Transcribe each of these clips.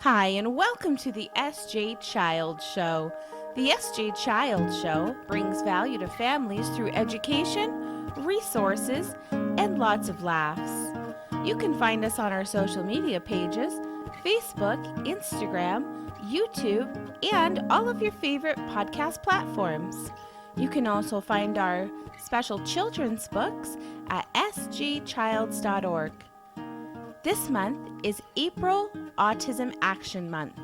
Hi, and welcome to the SJ Child Show. The SJ Child Show brings value to families through education, resources, and lots of laughs. You can find us on our social media pages Facebook, Instagram, YouTube, and all of your favorite podcast platforms. You can also find our special children's books at sjchilds.org. This month is April Autism Action Month.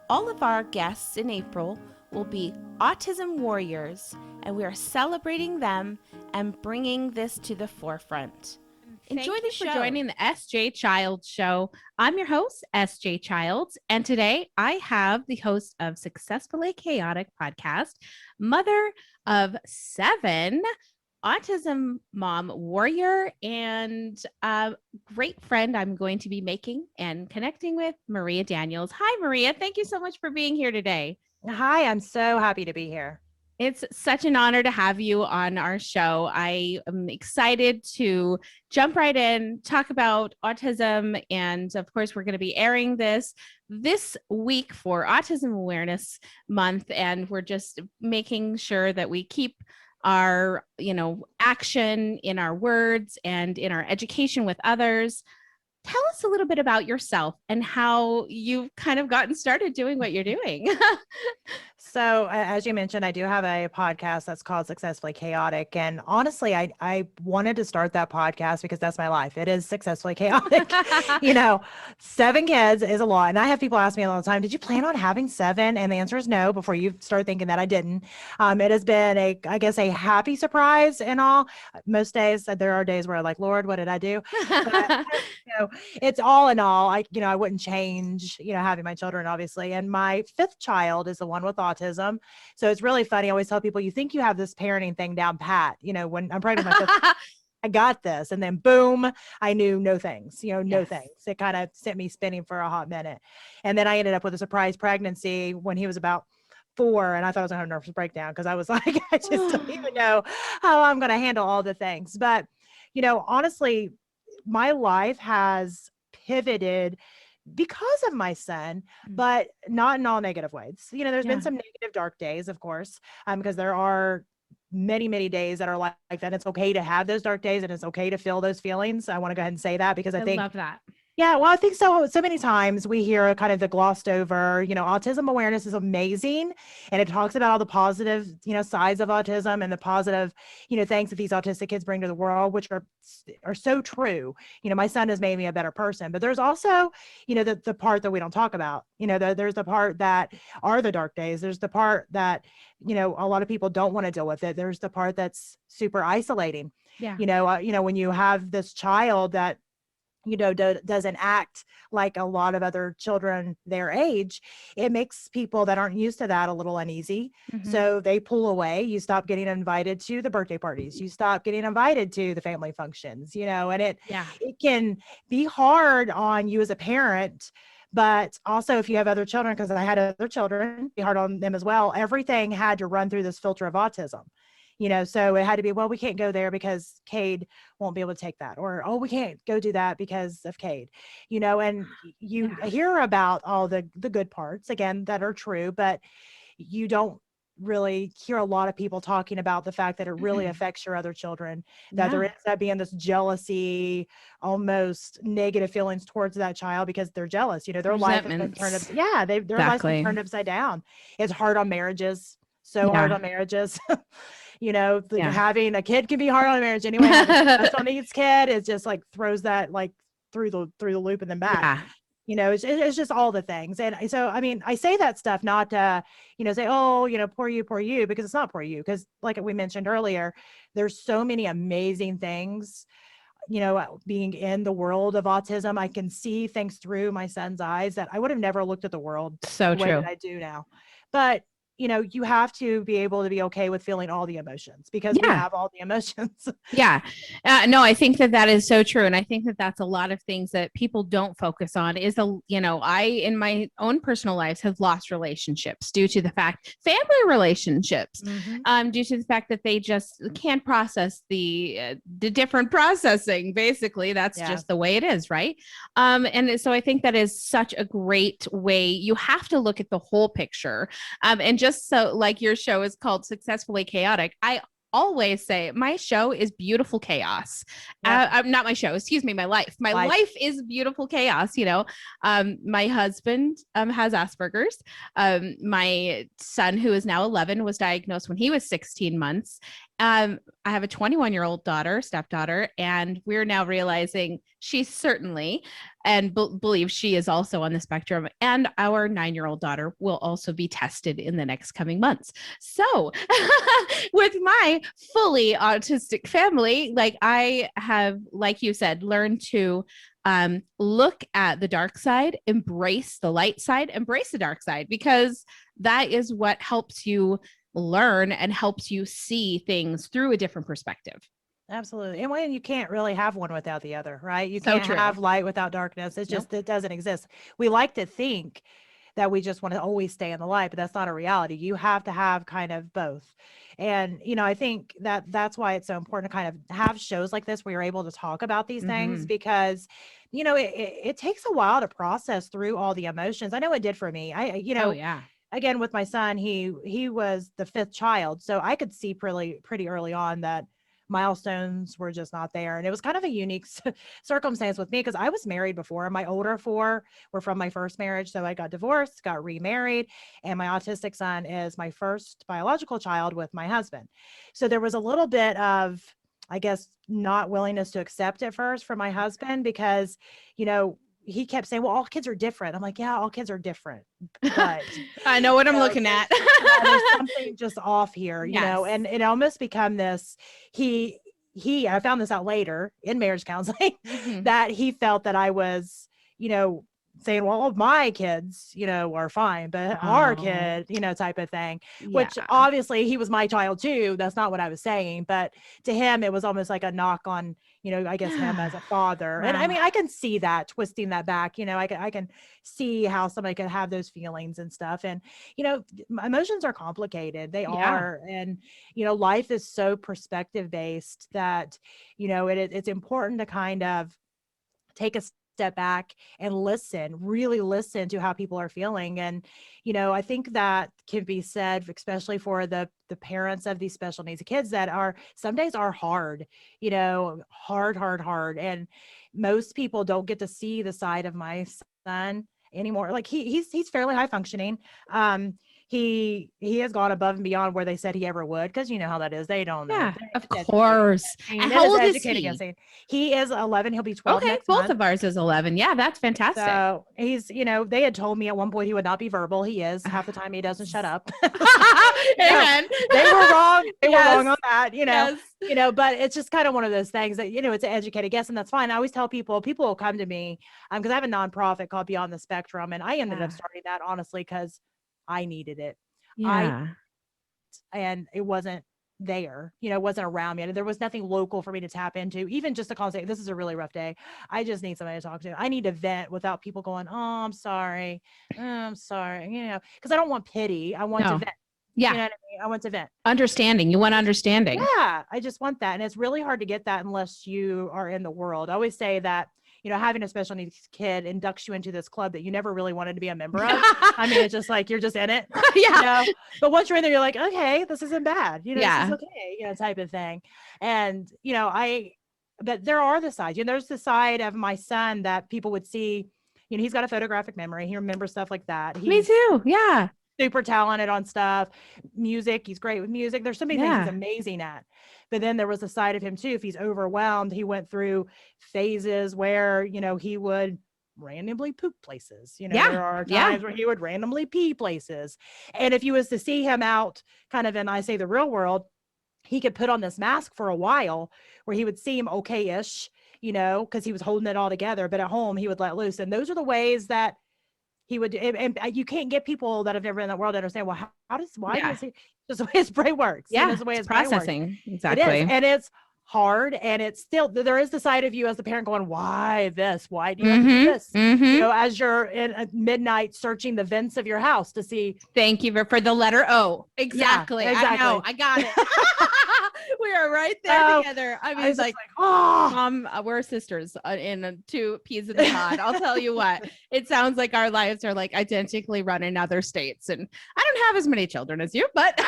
All of our guests in April will be autism warriors, and we are celebrating them and bringing this to the forefront. Enjoy the show. For joining the SJ Childs Show. I'm your host, SJ Childs, and today I have the host of Successfully Chaotic podcast, mother of 7, autism mom warrior, and a great friend I'm going to be making and connecting with, Maria Daniels. Hi, Maria. Thank you so much for being here today. Hi, I'm so happy to be here. It's such an honor to have you on our show. I am excited to jump right in, talk about autism. And of course, we're going to be airing this week for Autism Awareness Month. And we're just making sure that we keep our, action in our words and in our education with others. Tell us a little bit about yourself and how you've kind of gotten started doing what you're doing. So as you mentioned, I do have a podcast that's called Successfully Chaotic. And honestly, I wanted to start that podcast because that's my life. It is successfully chaotic. 7 kids is a lot. And I have people ask me all the time, did you plan on having 7? And the answer is no. Before you start thinking that, I didn't. It has been a happy surprise and all. Most days, there are days where I'm like, Lord, what did I do? But, it's all in all, I wouldn't change, having my children, obviously. And my 5th child is the one with autism. So it's really funny. I always tell people, you think you have this parenting thing down pat, when I'm pregnant with my 5th, I got this. And then boom, I knew no things, no things. It kind of sent me spinning for a hot minute. And then I ended up with a surprise pregnancy when he was about 4, and I thought I was going to have a nervous breakdown because I was like, I just don't even know how I'm going to handle all the things. But, honestly, my life has pivoted because of my son, but not in all negative ways. There's been some negative dark days, of course, because there are many, many days that are like that. It's okay to have those dark days and it's okay to feel those feelings. I want to go ahead and say that because I think love that. Yeah, well, I think so many times we hear kind of the glossed over, autism awareness is amazing. And it talks about all the positive, sides of autism and the positive, things that these autistic kids bring to the world, which are so true. My son has made me a better person, but there's also, the part that we don't talk about, there's the part that are the dark days. There's the part that, a lot of people don't want to deal with it. There's the part that's super isolating. Yeah. When you have this child that doesn't act like a lot of other children their age, it makes people that aren't used to that a little uneasy. Mm-hmm. So they pull away. You stop getting invited to the birthday parties. You stop getting invited to the family functions, and it can be hard on you as a parent. But also if you have other children, because I had other children, be hard on them as well. Everything had to run through this filter of autism. So it had to be, well, we can't go there because Cade won't be able to take that, or, oh, we can't go do that because of Cade, and you hear about all the good parts, again, that are true, but you don't really hear a lot of people talking about the fact that it really affects your other children, that there ends up being this jealousy, almost negative feelings towards that child because they're jealous, their life has been turned up. Their life's been turned upside down. It's hard on marriages. Hard on marriages. Having a kid can be hard on a marriage anyway. Having a special needs kid, it just like throws that like through the loop and then back. It's just all the things. And so, I say that stuff not to, say, oh, poor you, because it's not poor you. Because like we mentioned earlier, there's so many amazing things, being in the world of autism. I can see things through my son's eyes that I would have never looked at the world so the way true that I do now. But you have to be able to be okay with feeling all the emotions because we Yeah. have all the emotions. Yeah. No, I think that is so true. And I think that that's a lot of things that people don't focus on is, I, in my own personal lives, have lost relationships due to the fact, family relationships, due to the fact that they just can't process the different processing. Basically, that's just the way it is. Right. And so I think that is such a great way. You have to look at the whole picture. And just so, like, your show is called Successfully Chaotic, I always say my show is beautiful chaos. Not my show, excuse me, my life. My life is beautiful chaos. My husband has Asperger's. My son, who is now 11, was diagnosed when he was 16 months. I have a 21-year-old stepdaughter, and we're now realizing she's certainly, and believe she is also on the spectrum. And our 9-year-old daughter will also be tested in the next coming months. So with my fully autistic family, like, I have, like you said, learned to look at the dark side, embrace the light side, embrace the dark side, because that is what helps you learn and helps you see things through a different perspective. Absolutely. And when you can't really have one without the other, right? You So can't true. have light without darkness. It's just, it doesn't exist. We like to think that we just want to always stay in the light, but that's not a reality. You have to have kind of both. And, I think that that's why it's so important to kind of have shows like this where you're able to talk about these things because, it takes a while to process through all the emotions. I know it did for me. Oh yeah. Again, with my son, he was the 5th child. So I could see pretty early on that milestones were just not there. And it was kind of a unique circumstance with me because I was married before. My older 4 were from my first marriage. So I got divorced, got remarried, and my autistic son is my first biological child with my husband. So there was a little bit of, I guess, not willingness to accept at first from my husband because, he kept saying, well, all kids are different. I'm like, yeah, all kids are different, but I know what I'm looking at. there's something just off here, and it almost become this, I found this out later in marriage counseling that he felt that I was, saying, well, my kids, are fine, but our kid, type of thing, which obviously he was my child too. That's not what I was saying, but to him, it was almost like a knock on, I guess him as a father. And I mean, I can see that twisting that back, I can see how somebody could have those feelings and stuff. And, emotions are complicated. They are. And, life is so perspective based that, it's important to kind of take a step back and really listen to how people are feeling. And, I think that can be said, especially for the parents of these special needs kids that are, some days are hard, hard. And most people don't get to see the side of my son anymore. Like he's fairly high functioning. He has gone above and beyond where they said he ever would, because you know how that is. They don't know. Yeah, of course. And how old is he? He is 11. He'll be 12 next both month. of ours is 11. Yeah, that's fantastic. So he's, they had told me at one point he would not be verbal. He is. Half the time he doesn't shut up. Amen. They were wrong. They were wrong on that, Yes. But it's just kind of one of those things that, it's an educated guess, and that's fine. I always tell people will come to me because I have a nonprofit called Beyond the Spectrum, and I ended up starting that honestly because I needed it. Yeah. And it wasn't there, it wasn't around me. And there was nothing local for me to tap into, even just to call and say, this is a really rough day. I just need somebody to talk to. I need to vent without people going, oh, I'm sorry. I'm sorry. Because I don't want pity. I want to vent. Yeah. You know what I mean? I want to vent. Understanding. You want understanding. Yeah. I just want that. And it's really hard to get that unless you are in the world. I always say that, having a special needs kid inducts you into this club that you never really wanted to be a member of. I mean, it's just like, you're just in it. Yeah. But once you're in there, you're like, okay, this isn't bad. This is okay, type of thing. And, but there are the sides, there's the side of my son that people would see, he's got a photographic memory. He remembers stuff like that. Me too. Yeah. Super talented on stuff, music. He's great with music. There's so many things he's amazing at. But then there was a side of him too. If he's overwhelmed, he went through phases where, he would randomly poop places. There are times where he would randomly pee places. And if you was to see him out kind of in, I say, the real world, he could put on this mask for a while where he would seem okay-ish, because he was holding it all together. But at home, he would let loose. And those are the ways that he would, and you can't get people that have never been in that world to understand, well, why Yeah. does he, just the way his brain works. Yeah. It's the way It's his brain works. processing. It is. Exactly. And it's hard. And it's still, there is the side of you as the parent going, why this? Why do you have to do this? As you're in a midnight searching the vents of your house to see. Thank you for the letter O. Exactly. Yeah, exactly. I know. I got it. We are right there together. I mean, Mom, we're sisters in two peas in the pod. I'll tell you what, it sounds like our lives are like identically run in other states. And I don't have as many children as you, but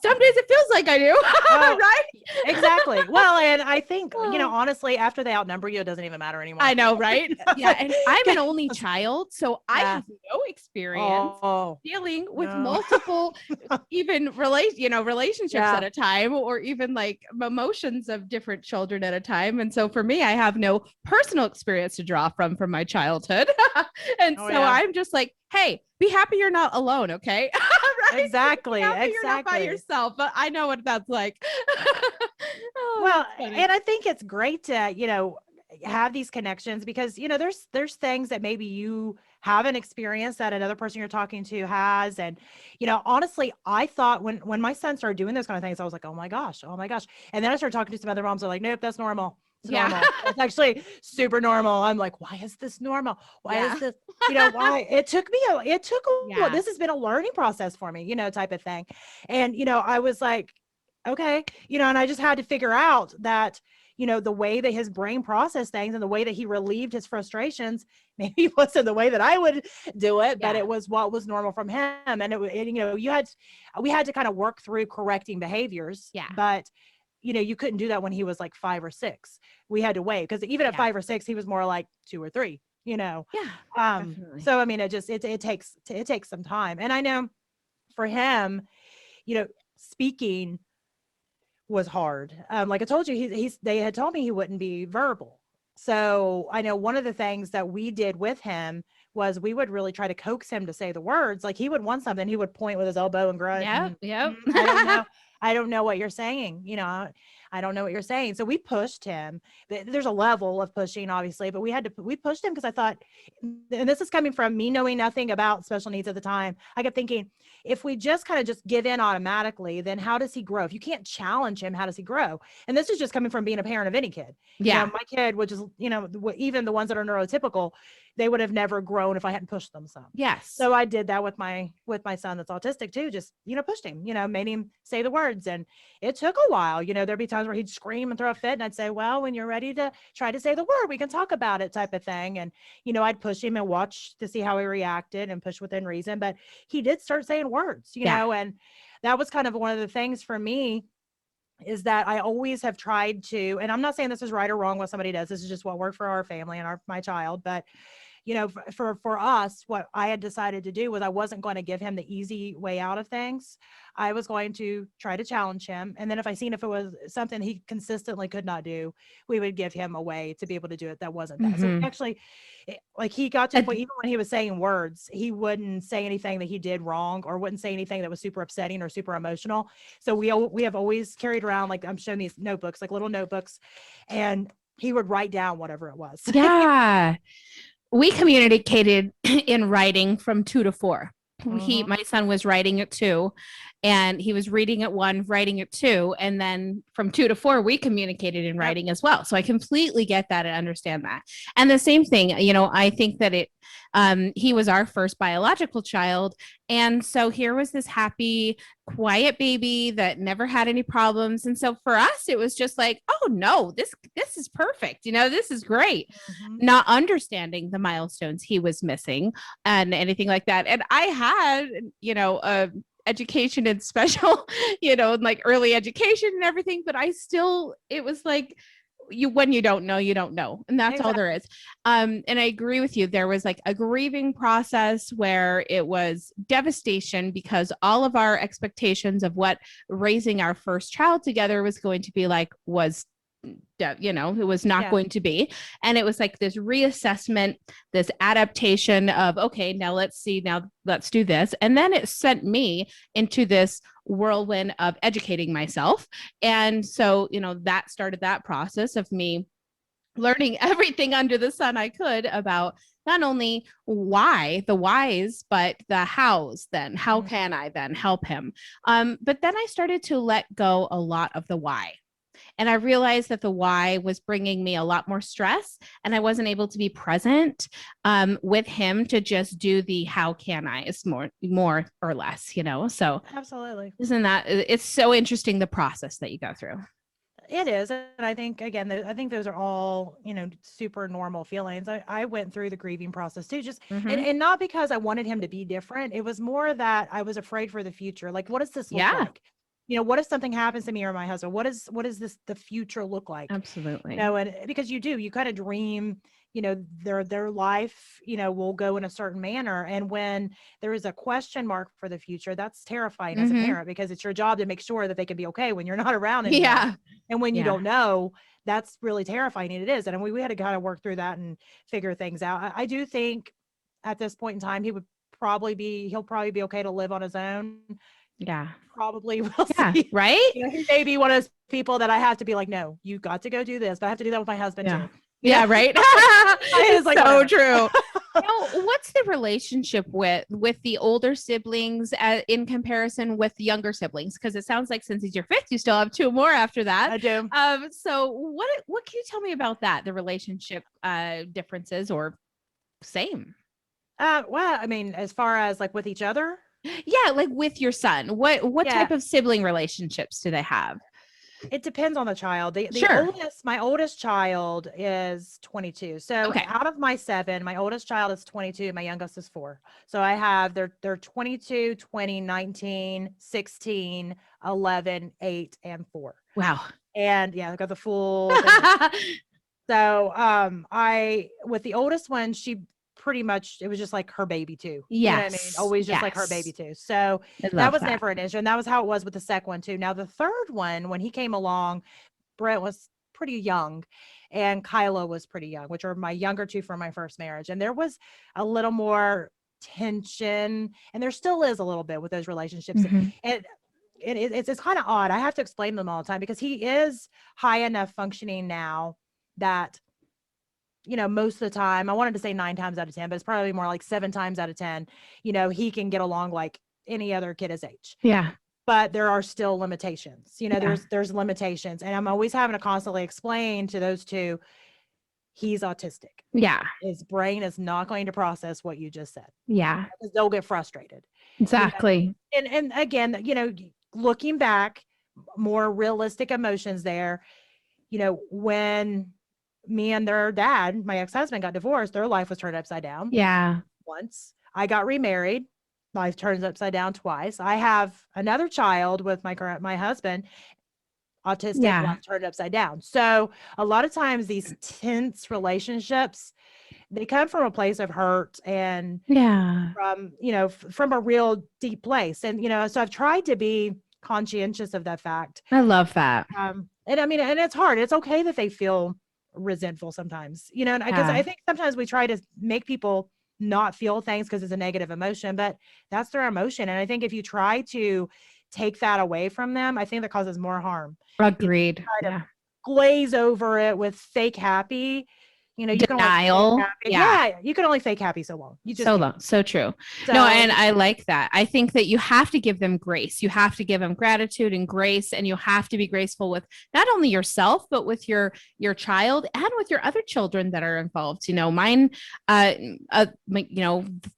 some days it feels like I do. Right? Exactly. Well, and I think, honestly, after they outnumber you, it doesn't even matter anymore. I know, right? Yeah. And I'm an only child, so I have no experience dealing with multiple, even relationships at a time, or even like emotions of different children at a time. And so for me, I have no personal experience to draw from my childhood. And I'm just like, hey, be happy you're not alone, okay? Right? Exactly. You're not by yourself, but I know what that's like. Well, and I think it's great to, have these connections because, there's things that maybe you haven't experienced that another person you're talking to has. And, honestly, I thought when my son started doing those kind of things, I was like, oh my gosh. And then I started talking to some other moms. They're like, nope, that's normal. It's normal. It's actually super normal. I'm like, why is this normal? Why is this, why? It took a this has been a learning process for me, type of thing. And, I was like, okay, and I just had to figure out that, the way that his brain processed things and the way that he relieved his frustrations, maybe it wasn't the way that I would do it, but it was what was normal from him. And we had to kind of work through correcting behaviors. Yeah. But you couldn't do that when he was like 5 or 6. We had to wait because even at 5 or 6, he was more like 2 or 3, Yeah. So, I mean, it takes some time. And I know for him, speaking was hard. Like I told you, they had told me he wouldn't be verbal. So I know one of the things that we did with him was we would really try to coax him to say the words. Like he would want something, he would point with his elbow and grunt. Yep. I don't know. I don't know what you're saying. I don't know what you're saying. So we pushed him. There's a level of pushing, obviously, but we pushed him because I thought, and this is coming from me knowing nothing about special needs at the time. I kept thinking, if we just kind of just give in automatically, then how does he grow? If you can't challenge him, how does he grow? And this is just coming from being a parent of any kid. My kid, which is, even the ones that are neurotypical, they would have never grown if I hadn't pushed them some. Yes. So I did that with my son that's autistic too. Just, pushed him, made him say the words. And it took a while. There'd be times where he'd scream and throw a fit. And I'd say, well, when you're ready to try to say the word, we can talk about it, type of thing. And, I'd push him and watch to see how he reacted and push within reason. But he did start saying words, and that was kind of one of the things for me is that I always have tried to, and I'm not saying this is right or wrong what somebody does. This is just what worked for our family and my child. But for us, what I had decided to do was I wasn't going to give him the easy way out of things. I was going to try to challenge him. And then if it was something he consistently could not do, we would give him a way to be able to do it that wasn't that. So actually, like he got to the point, even when he was saying words, he wouldn't say anything that he did wrong or wouldn't say anything that was super upsetting or super emotional. So we have always carried around, like I'm showing these notebooks, like little notebooks, and he would write down whatever it was. Yeah. We communicated in writing from 2 to 4. My son was writing at 2 and he was reading at 1, writing at 2. And then from 2 to 4, we communicated in writing as well. So I completely get that and understand that. And the same thing, I think that he was our first biological child. And so here was this happy, quiet baby that never had any problems. And so for us, it was just like, oh no, this is perfect. This is great. Not understanding the milestones he was missing and anything like that. And I had, education and special, like early education and everything, but it was like, when you don't know, you don't know. And that's all there is. And I agree with you. There was like a grieving process where it was devastation because all of our expectations of what raising our first child together was going to be like it was not going to be. And it was like this reassessment, this adaptation of, okay, now let's do this. And then it sent me into this whirlwind of educating myself. And so, that started that process of me learning everything under the sun I could about not only the whys, but the hows. Then how can I then help him? But then I started to let go a lot of the why. And I realized that the why was bringing me a lot more stress, and I wasn't able to be present with him to just do the how can I is more or less, So Absolutely. isn't that it's so interesting the process that you go through? It is. And I think, again, I think those are all, super normal feelings. I went through the grieving process too, just, Mhm. and not because I wanted him to be different. It was more that I was afraid for the future. Like, what does this look Yeah, like? What if something happens to me or my husband? What is the future look like? absolutely. And because you kind of dream, their life, will go in a certain manner. And when there is a question mark for the future, that's terrifying as a Mhm. parent, because it's your job to make sure that they can be okay when you're not around anymore. Yeah. And when you Yeah. don't know, that's really terrifying. And it is. And we had to kind of work through that and figure things out. I do think at this point in time, he'll probably be okay to live on his own. Yeah. Probably we'll Yeah. see. Right? He may be one of those people that I have to be like, no, you got to go do this, but I have to do that with my husband Yeah. too. Yeah, right. It's like, So whatever. true. What's the relationship with the older siblings in comparison with the younger siblings? Because it sounds like since he's your fifth, you still have two more after that. I do. So what can you tell me about that? The relationship differences or same? Well, I mean, as far as like with each other, Yeah, like with your son. What yeah, type of sibling relationships do they have? it depends on the child. Sure. My oldest child is 22. So Okay. out of my seven, my oldest child is 22. My youngest is 4. So I have they're 22, 20, 19, 16, 11, 8, and 4. Wow. And yeah, I got the full thing. So, I with the oldest one, she pretty much it was just like her baby too. You know what I mean? Yes. Always just like her baby Yes. too. So I that love was that. never an issue. And that was how it was with the second one too. Now the third one, when he came along, Brent was pretty young and Kyla was pretty young, which are my younger two from my first marriage. And there was a little more tension, and there still is a little bit with those relationships. Mhm. And it's kind of odd. I have to explain them all the time because he is high enough functioning now that most of the time, I wanted to say 9 times out of 10, but it's probably more like 7 times out of 10, he can get along like any other kid his age. Yeah. But there are still limitations. Yeah. There's limitations. And I'm always having to constantly explain to those two, he's autistic. Yeah. His brain is not going to process what you just said Yeah. because they'll get frustrated. Exactly. And again, looking back, more realistic emotions there, when me and their dad, my ex-husband, got divorced, their life was turned upside down Yeah. once. I got remarried, life turns upside down twice. I have another child with my husband, autistic, Yeah. life turned upside down. So a lot of times these tense relationships, they come from a place of hurt and Yeah. from, from a real deep place. And, so I've tried to be conscientious of that fact. I love that. And I mean, and it's hard. It's okay that they feel resentful sometimes, because Yeah. I think sometimes we try to make people not feel things because it's a negative emotion, but that's their emotion. And I think if you try to take that away from them, I think that causes more harm. Agreed. Try to Yeah. glaze over it with fake happy. You can only fake Denial. happy. Yeah. Yeah, you can only fake happy so long. You just So can't. long. So true. No, So and I like that. I think that you have to give them grace. You have to give them gratitude and grace, and you have to be graceful with not only yourself, but with your child and with your other children that are involved. Mine,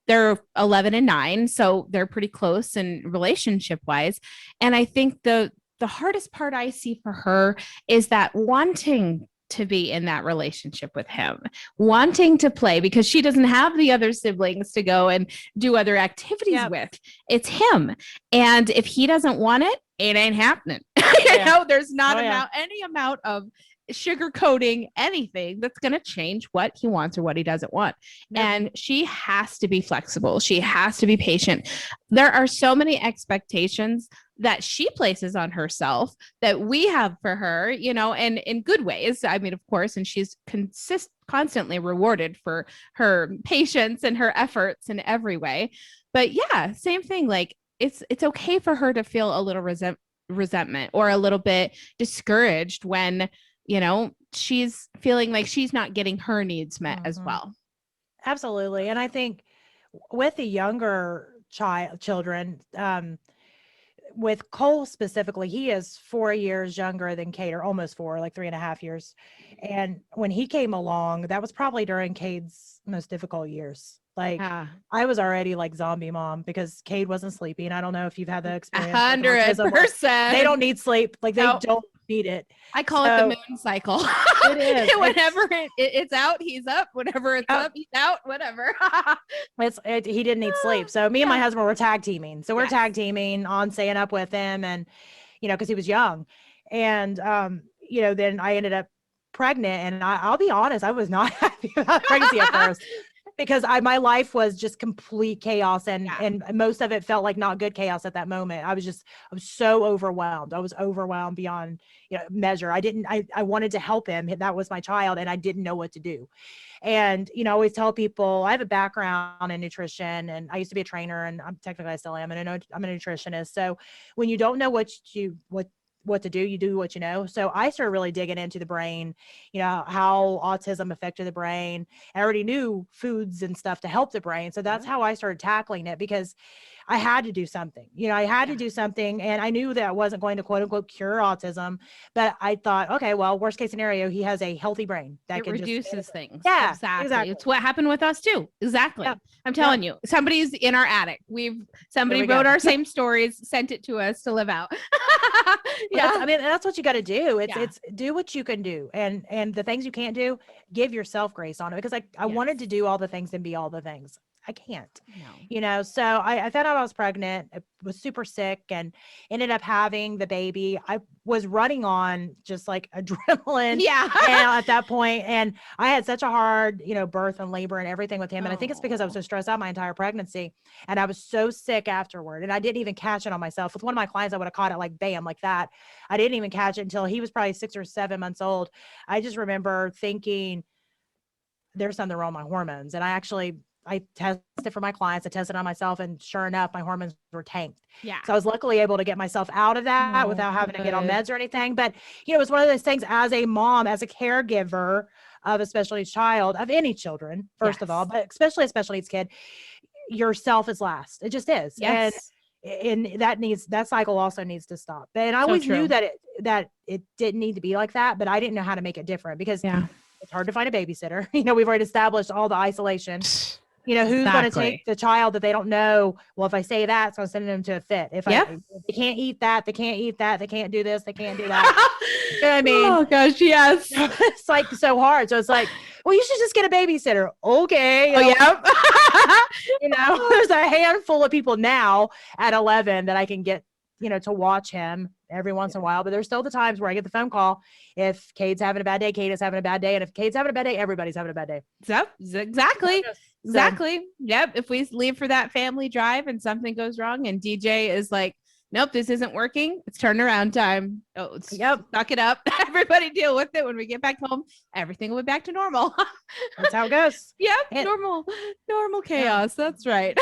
they're 11 and 9, so they're pretty close in relationship wise. And I think the hardest part I see for her is that wanting to be in that relationship with him, wanting to play because she doesn't have the other siblings to go and do other activities Yep. with. It's him. And if he doesn't want it, it ain't happening. Yeah. There's not Oh, yeah. any amount of sugarcoating anything that's going to change what he wants or what he doesn't want. Nope. And she has to be flexible. She has to be patient. There are so many expectations that she places on herself that we have for her, and in good ways. I mean, of course, and she's constantly rewarded for her patience and her efforts in every way. But yeah, same thing. Like it's okay for her to feel a little resentment or a little bit discouraged when she's feeling like she's not getting her needs met as Mhm. well. Absolutely. And I think with the younger children, with Cole specifically, he is 4 years younger than Kate, or almost four, like 3.5 years. And when he came along, that was probably during Cade's most difficult years. Like Yeah. I was already like zombie mom because Cade wasn't sleeping. I don't know if you've had that experience with autism. Where 100%. they don't need sleep. Like they Nope. don't need it. I call it the moon cycle. It is. Whenever it's out, he's up. Whenever it's up, he's out. Whatever. He didn't need sleep. So me and my husband were tag teaming. So we're Yes. tag teaming on staying up with him, and because he was young. And then I ended up pregnant, and I'll be honest, I was not happy about pregnancy at first because my life was just complete chaos, and most of it felt like not good chaos at that moment. I was so overwhelmed. I was overwhelmed beyond measure. I wanted to help him. That was my child, and I didn't know what to do. And I always tell people I have a background in nutrition, and I used to be a trainer, and I still am, and I'm a nutritionist. So when you don't know what to do, you do what you know. So I started really digging into the brain, how autism affected the brain. I already knew foods and stuff to help the brain. So that's how I started tackling it, because I had to do something. I had to do something, and I knew that I wasn't going to quote unquote cure autism, but I thought, okay, well, worst case scenario, he has a healthy brain that can reduces things. Yeah, exactly. It's what happened with us too. Exactly. Yep. I'm telling you, somebody's in our attic. Somebody wrote our same stories, sent it to us to live out. That's what you got to do. It's do what you can do, and the things you can't do, give yourself grace on it, because I wanted to do all the things and be all the things. I can't, so I found out I was pregnant. I was super sick and ended up having the baby. I was running on just like adrenaline at that point. And I had such a hard, birth and labor and everything with him. And I think it's because I was so stressed out my entire pregnancy, and I was so sick afterward, and I didn't even catch it on myself. With one of my clients, I would have caught it like bam, like that. I didn't even catch it until he was probably 6 or 7 months old. I just remember thinking there's something wrong with my hormones. And I tested for my clients, I tested on myself, and sure enough, my hormones were tanked. Yeah. So I was luckily able to get myself out of that without having to get on meds or anything. But, it was one of those things as a mom, as a caregiver of a special needs child, of any children, first of all, but especially a special needs kid, yourself is last. It just is. Yes. And that cycle also needs to stop. And I always knew that it didn't need to be like that, but I didn't know how to make it different, because it's hard to find a babysitter. We've already established all the isolation. Who's going to take the child that they don't know? Well, if I say that, it's going to send them to a fit. If they can't eat that, they can't eat that. They can't do this. They can't do that. You know what I mean? Oh gosh, yes. It's like so hard. So it's like, well, you should just get a babysitter. Okay. There's a handful of people now at 11 that I can get, to watch him every once in a while. But there's still the times where I get the phone call. If Cade's having a bad day, Cade is having a bad day. And if Cade's having a bad day, everybody's having a bad day. So exactly. Exactly. Yep. If we leave for that family drive and something goes wrong and DJ is like, nope, this isn't working, it's turnaround time. Oh, suck it up. Everybody deal with it. When we get back home, everything will be back to normal. That's how it goes. Yep. Normal chaos. That's right.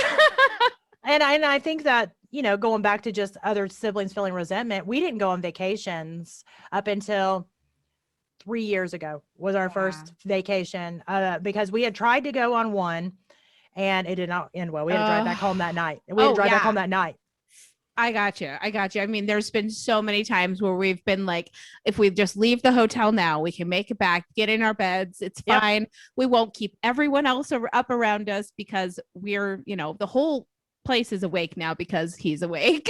And I think that, going back to just other siblings feeling resentment, we didn't go on vacations up until 3 years ago was our first vacation, because we had tried to go on one and it did not end well. We had to drive back home that night. I got you. I mean, there's been so many times where we've been like, if we just leave the hotel now, we can make it back, get in our beds. It's fine. We won't keep everyone else up around us, because we're, the whole place is awake now because he's awake.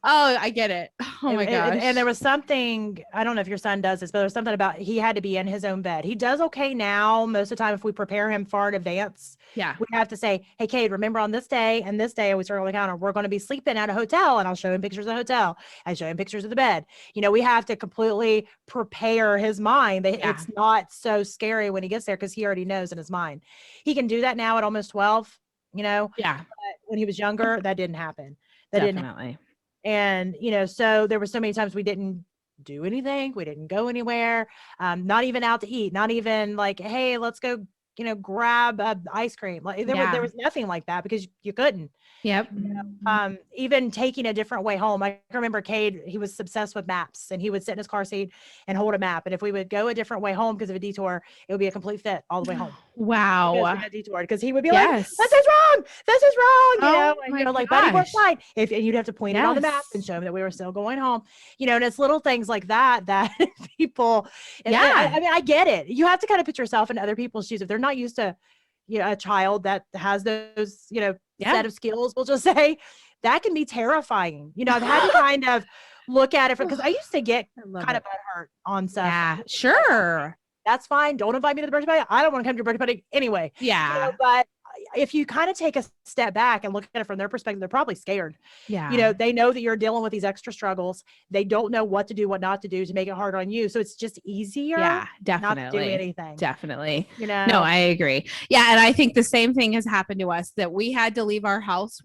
Oh, I get it. Oh my gosh. And there was something, I don't know if your son does this, but there was something about he had to be in his own bed. He does okay now. Most of the time, if we prepare him far in advance, we have to say, hey, Cade, remember on this day and this day, we start on the counter, we're going to be sleeping at a hotel, and I'll show him pictures of the hotel. I show him pictures of the bed. We have to completely prepare his mind. It's not so scary when he gets there, because he already knows in his mind. He can do that now at almost 12, But when he was younger, that didn't happen. Definitely. And, so there were so many times we didn't do anything. We didn't go anywhere. Not even out to eat, not even like, hey, let's go grab ice cream. Like there was nothing like that because you couldn't. Yep. Even taking a different way home. I remember Cade, he was obsessed with maps, and he would sit in his car seat and hold a map. And if we would go a different way home because of a detour, it would be a complete fit all the way home. Wow. Because we had detoured, because he would be like, this is wrong. This is wrong. Like, buddy, we're fine. And you'd have to point it on the map and show him that we were still going home. And it's little things like that people, I mean, I get it. You have to kind of put yourself in other people's shoes. If they're not used to, a child that has those, set of skills, we'll just say, that can be terrifying. I've had to kind of look at it because I used to get kind of hurt on stuff. Yeah, sure. That's fine. Don't invite me to the birthday party. I don't want to come to your birthday party anyway. Yeah. But if you kind of take a step back and look at it from their perspective, they're probably scared. Yeah. They know that you're dealing with these extra struggles. They don't know what to do, what not to do to make it hard on you. So it's just easier. Yeah, definitely. Not to do anything. Definitely. No, I agree. Yeah. And I think the same thing has happened to us, that we had to leave our house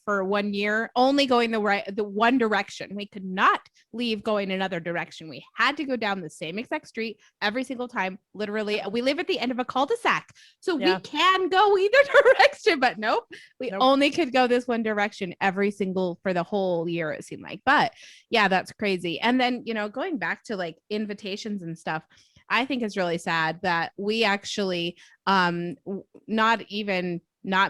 for 1 year, only going the one direction. We could not leave going another direction. We had to go down the same exact street every single time. Literally, we live at the end of a cul-de-sac. So we can go either direction, but nope, we only could go this one direction for the whole year, it seemed like. But yeah, that's crazy. And then going back to like invitations and stuff, I think it's really sad that we actually not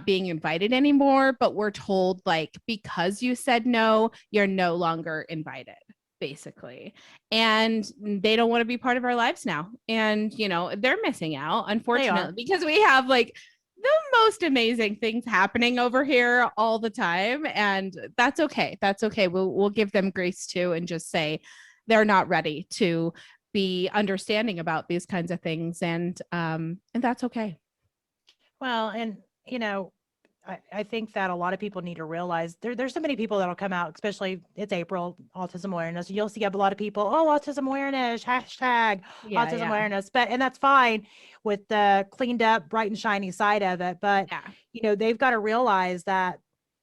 being invited anymore, but we're told, like, because you said no, you're no longer invited, basically. And they don't want to be part of our lives now. And they're missing out, unfortunately, because we have like the most amazing things happening over here all the time. And that's okay. We'll give them grace too, and just say they're not ready to be understanding about these kinds of things. And that's okay. Well, and I think that a lot of people need to realize there's so many people that'll come out, especially it's April, autism awareness. You'll see a lot of people, autism awareness, hashtag autism awareness, and that's fine with the cleaned up, bright and shiny side of it. But, they've got to realize that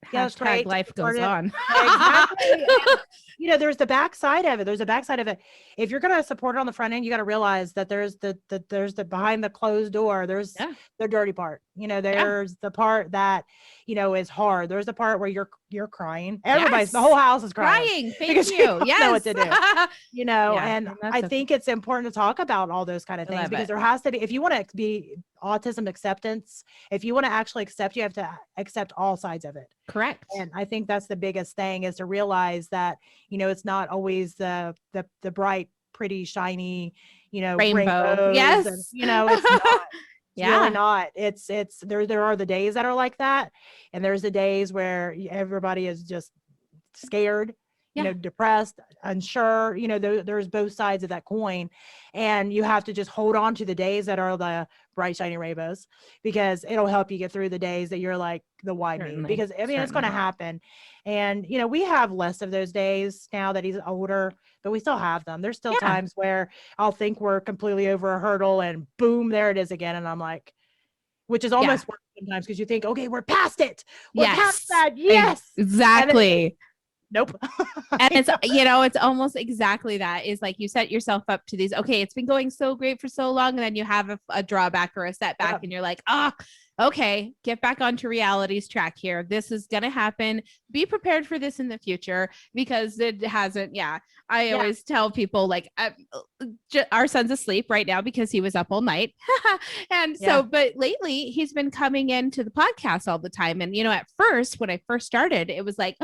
hashtag life goes on. Exactly. There's the back side of it. There's a back side of it. If you're going to support it on the front end, you got to realize that there's the behind the closed door, there's the dirty part. There's the part that, is hard. There's the part where you're crying. Everybody's, the whole house is crying. Thank you. Yes. Know what to do, and I think it's important to talk about all those kind of things, because there has to be, if you want to be autism acceptance, if you want to actually accept, you have to accept all sides of it. Correct. And I think that's the biggest thing, is to realize that, it's not always the bright, pretty, shiny, rainbow. Yes. And, it's not. Really not. It's there are the days that are like that. And there's the days where everybody is just scared, depressed, unsure, there's both sides of that coin. And you have to just hold on to the days that are the bright, shiny rainbows, because it'll help you get through the days that you're like, the why me? Because it's going to happen. And, we have less of those days now that he's older, but we still have them. There's still times where I'll think we're completely over a hurdle and boom, there it is again. And I'm like, which is almost worse sometimes, because you think, okay, we're past it. We're past that. Yes. Exactly. Nope. And it's almost exactly that. Is like, you set yourself up to these, okay, it's been going so great for so long, and then you have a drawback or a setback, and you're like, okay, get back onto reality's track here. This is going to happen. Be prepared for this in the future, because it hasn't. I always tell people, like, our son's asleep right now because he was up all night. And so, but lately he's been coming into the podcast all the time. And, at first, when I first started, it was like,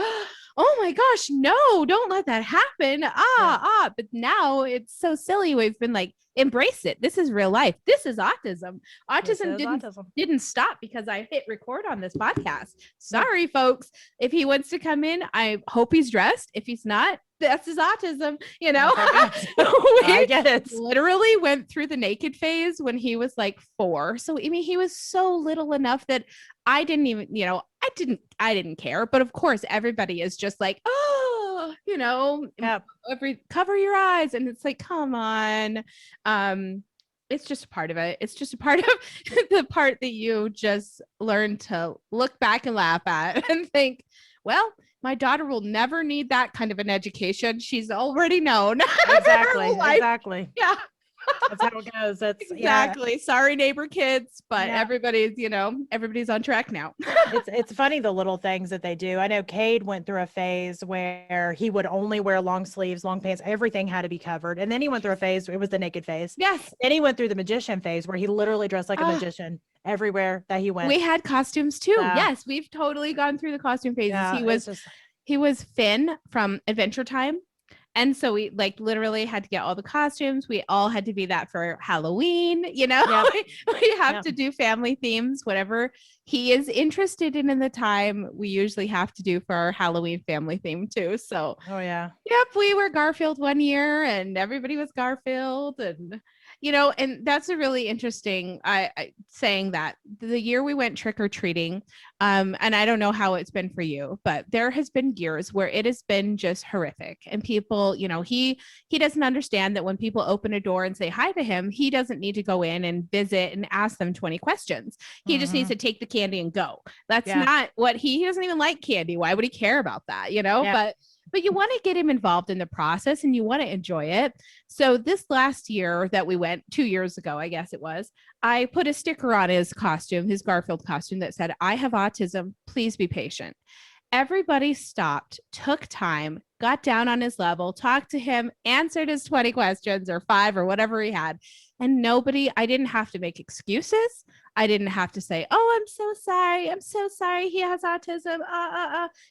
oh my gosh, no, don't let that happen. But now it's so silly. We've been like, embrace it. This is real life. This is autism. Autism didn't stop because I hit record on this podcast. Sorry, folks. If he wants to come in, I hope he's dressed. If he's not, that's his autism, I get it. Literally went through the naked phase when he was like 4. So, I mean, he was so little enough that I didn't even, I didn't care. But of course, everybody is just like, cover your eyes. And it's like, come on. It's just a part of it. It's just a part of the part that you just learn to look back and laugh at and think, well, my daughter will never need that kind of an education. She's already known. Exactly. Yeah. That's how it goes. That's Exactly. Sorry, neighbor kids, but Yeah. everybody's on track now. It's funny the little things that they do. I know Cade went through a phase where he would only wear long sleeves, long pants, everything had to be covered. And then he went through a phase, it was the naked phase. Yes. Then he went through the magician phase where he literally dressed like a Ah, magician everywhere that he went. we had costumes too. Yeah. Yes, we've totally gone through the costume phases. Yeah, it's just He was Finn from Adventure Time. And so we like literally had to get all the costumes. We all had to be that for Halloween, Yep. we have Yep. to do family themes, whatever he is interested in the time, we usually have to do for our Halloween family theme too. So, Oh yeah. yep, we were Garfield one year and everybody was Garfield. And that's a really interesting I saying that the year we went trick-or-treating, and I don't know how it's been for you, but there has been years where it has been just horrific. And people, he doesn't understand that when people open a door and say hi to him, he doesn't need to go in and visit and ask them 20 questions. He just needs to take the candy and go. That's Yeah. not what he doesn't even like candy. Why would he care about that? Yeah. But you want to get him involved in the process and you want to enjoy it. So this last year that we went 2 years ago, I guess it was, I put a sticker on his costume, his Garfield costume that said, "I have autism. Please be patient." Everybody stopped, took time, got down on his level, talked to him, answered his 20 questions or 5 or whatever he had. And I didn't have to make excuses. I didn't have to say, "Oh, I'm so sorry. I'm so sorry. He has autism.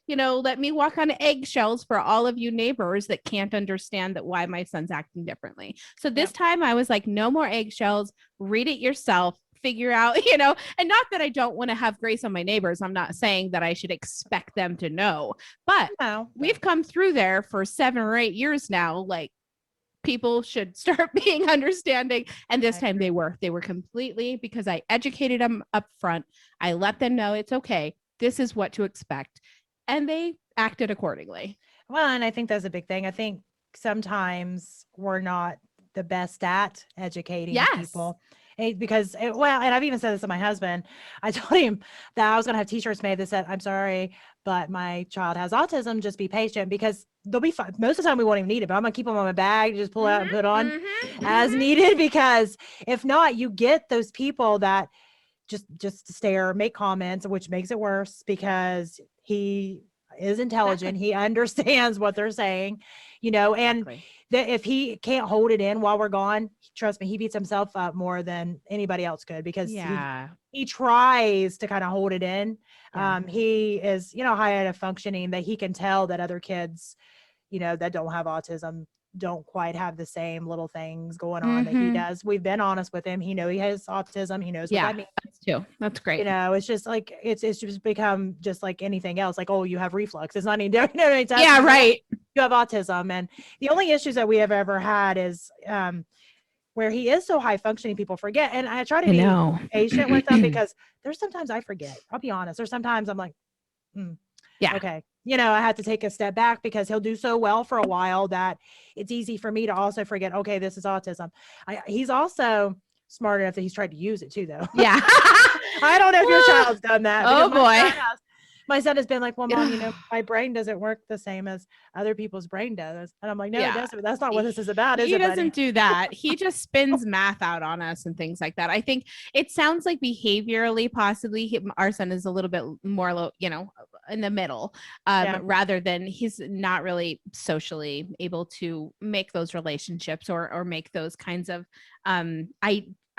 Let me walk on eggshells for all of you neighbors that can't understand that why my son's acting differently." So this time I was like, no more eggshells, read it yourself, figure out, and not that I don't want to have grace on my neighbors. I'm not saying that I should expect them to know, but No. we've come through there for 7 or 8 years now. Like, people should start being understanding. And this time they were completely, because I educated them up front. I let them know it's okay. This is what to expect. And they acted accordingly. Well, and I think that's a big thing. I think sometimes we're not the best at educating people. Because, and I've even said this to my husband. I told him that I was going to have t-shirts made that said, "I'm sorry, but my child has autism. Just be patient," because they'll be fine. Most of the time we won't even need it, but I'm going to keep them on my bag, just pull out and put on as needed. Because if not, you get those people that just stare, make comments, which makes it worse because he is intelligent. He understands what they're saying, and that if he can't hold it in while we're gone, trust me, he beats himself up more than anybody else could, because he tries to kind of hold it in. He is, high at a functioning that he can tell that other kids, that don't have autism don't quite have the same little things going on that he does. We've been honest with him. He knows he has autism. He knows what that means. That's too. That's great. It's just like, it's just become just like anything else. Like, "Oh, you have reflux." It's not any, right. You have autism. And the only issues that we have ever had is, where he is so high functioning, people forget. And I try to be patient with them, because there's sometimes I forget. I'll be honest. There's sometimes I'm like, okay. I had to take a step back, because he'll do so well for a while that it's easy for me to also forget, okay, this is autism. He's also smart enough that he's tried to use it too, though. Yeah. I don't know if your child's done that. Oh boy. My son has been like, "Well, Mom, my brain doesn't work the same as other people's brain does." And I'm like, "No, it doesn't. That's not what this is about, is it, buddy?" He doesn't do that. He just spins math out on us and things like that. I think it sounds like behaviorally, possibly our son is a little bit more, in the middle, rather than he's not really socially able to make those relationships or make those kinds of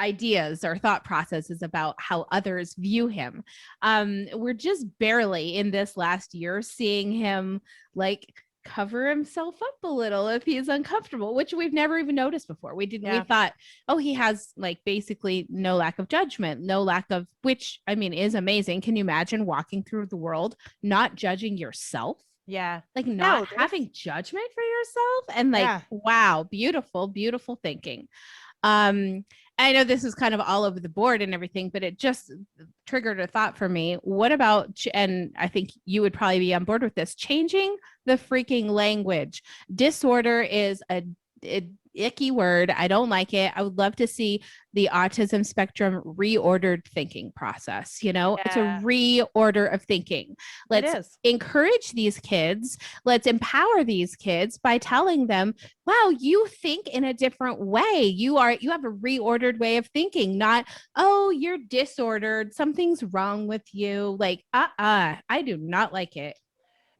ideas or thought processes about how others view him. We're just barely in this last year seeing him like cover himself up a little if he's uncomfortable, which we've never even noticed before. We thought, oh, he has like basically no lack of judgment, no lack of, which I mean is amazing. Can you imagine walking through the world not judging yourself? Yeah. Like not having judgment for yourself, and like, wow, beautiful, beautiful thinking. I know this is kind of all over the board and everything, but it just triggered a thought for me. What about, and I think you would probably be on board with this, changing the freaking language? Disorder is icky word. I don't like it. I would love to see the autism spectrum reordered thinking process. It's a Yeah, reorder of thinking. it Let's is. encourage these kids. Let's empower these kids by telling them, wow, you think in a different way. You have a reordered way of thinking, not, oh, you're disordered. Something's wrong with you. Like, I do not like it.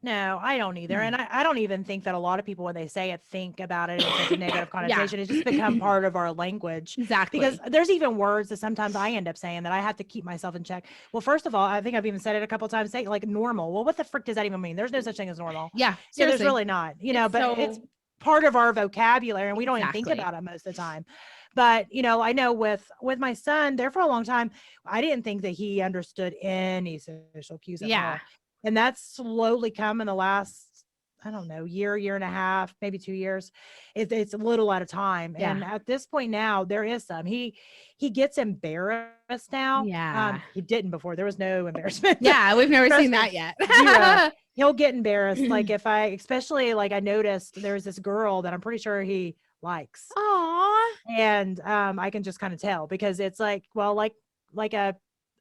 No, I don't either. And I don't even think that a lot of people, when they say it, think about it in such a negative Yeah. connotation. It's just become part of our language. Exactly. Because there's even words that sometimes I end up saying that I have to keep myself in check. Well, first of all, I think I've even said it a couple of times, say like normal. Well, what the frick does that even mean? There's no such thing as normal. Yeah, Yeah, there's seriously. really not, It's but it's part of our vocabulary and we don't even think Exactly. about it most of the time. But, I know with my son there for a long time, I didn't think that he understood any social cues at Yeah. all. And that's slowly come in the last, I don't know, year and a half, maybe 2 years. It's a little at a time. Yeah. And at this point now, there is some. He gets embarrassed now. Yeah. He didn't before. There was no embarrassment. Yeah, we've never Trust seen me, that yet. zero. He'll get embarrassed. Like if especially like I noticed there's this girl that I'm pretty sure he likes. Aw. And I can just kind of tell because it's like, well, like a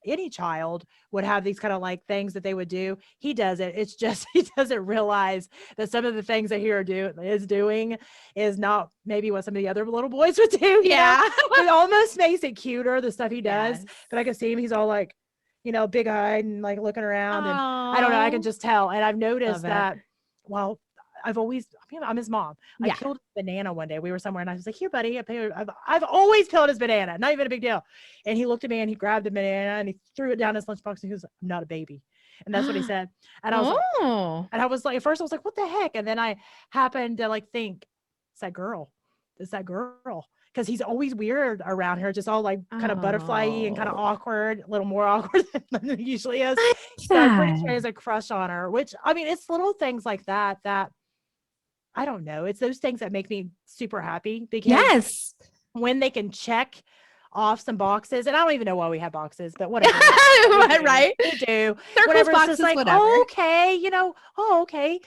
any child would have these kind of like things that they would do. He does it. It's just he doesn't realize that some of the things that he is doing is not maybe what some of the other little boys would do. Yeah. It almost makes it cuter, the stuff he does. Yes. But I can see him, he's all like, big eyed and like looking around. And I don't know, I can just tell. And I've noticed Love it. that, well, I'm his mom. I Yeah. killed a banana one day. We were somewhere and I was like, here, buddy, I've always killed his banana. Not even a big deal. And he looked at me and he grabbed the banana and he threw it down his lunchbox and he goes, I'm not a baby. And that's what he said. And I was like, and I was like, at first I was like, what the heck? And then I happened to like think, it's that girl. It's that girl. Because he's always weird around her, just all like kind of butterfly-y and kind of awkward, a little more awkward than he usually is. So I'm pretty sure he has a crush on her, which I mean, it's little things like that I don't know. It's those things that make me super happy because Yes. when they can check off some boxes, and I don't even know why we have boxes, but whatever. Right? We do. Circles, Whatever. It's boxes, just like, whatever. oh, okay, okay.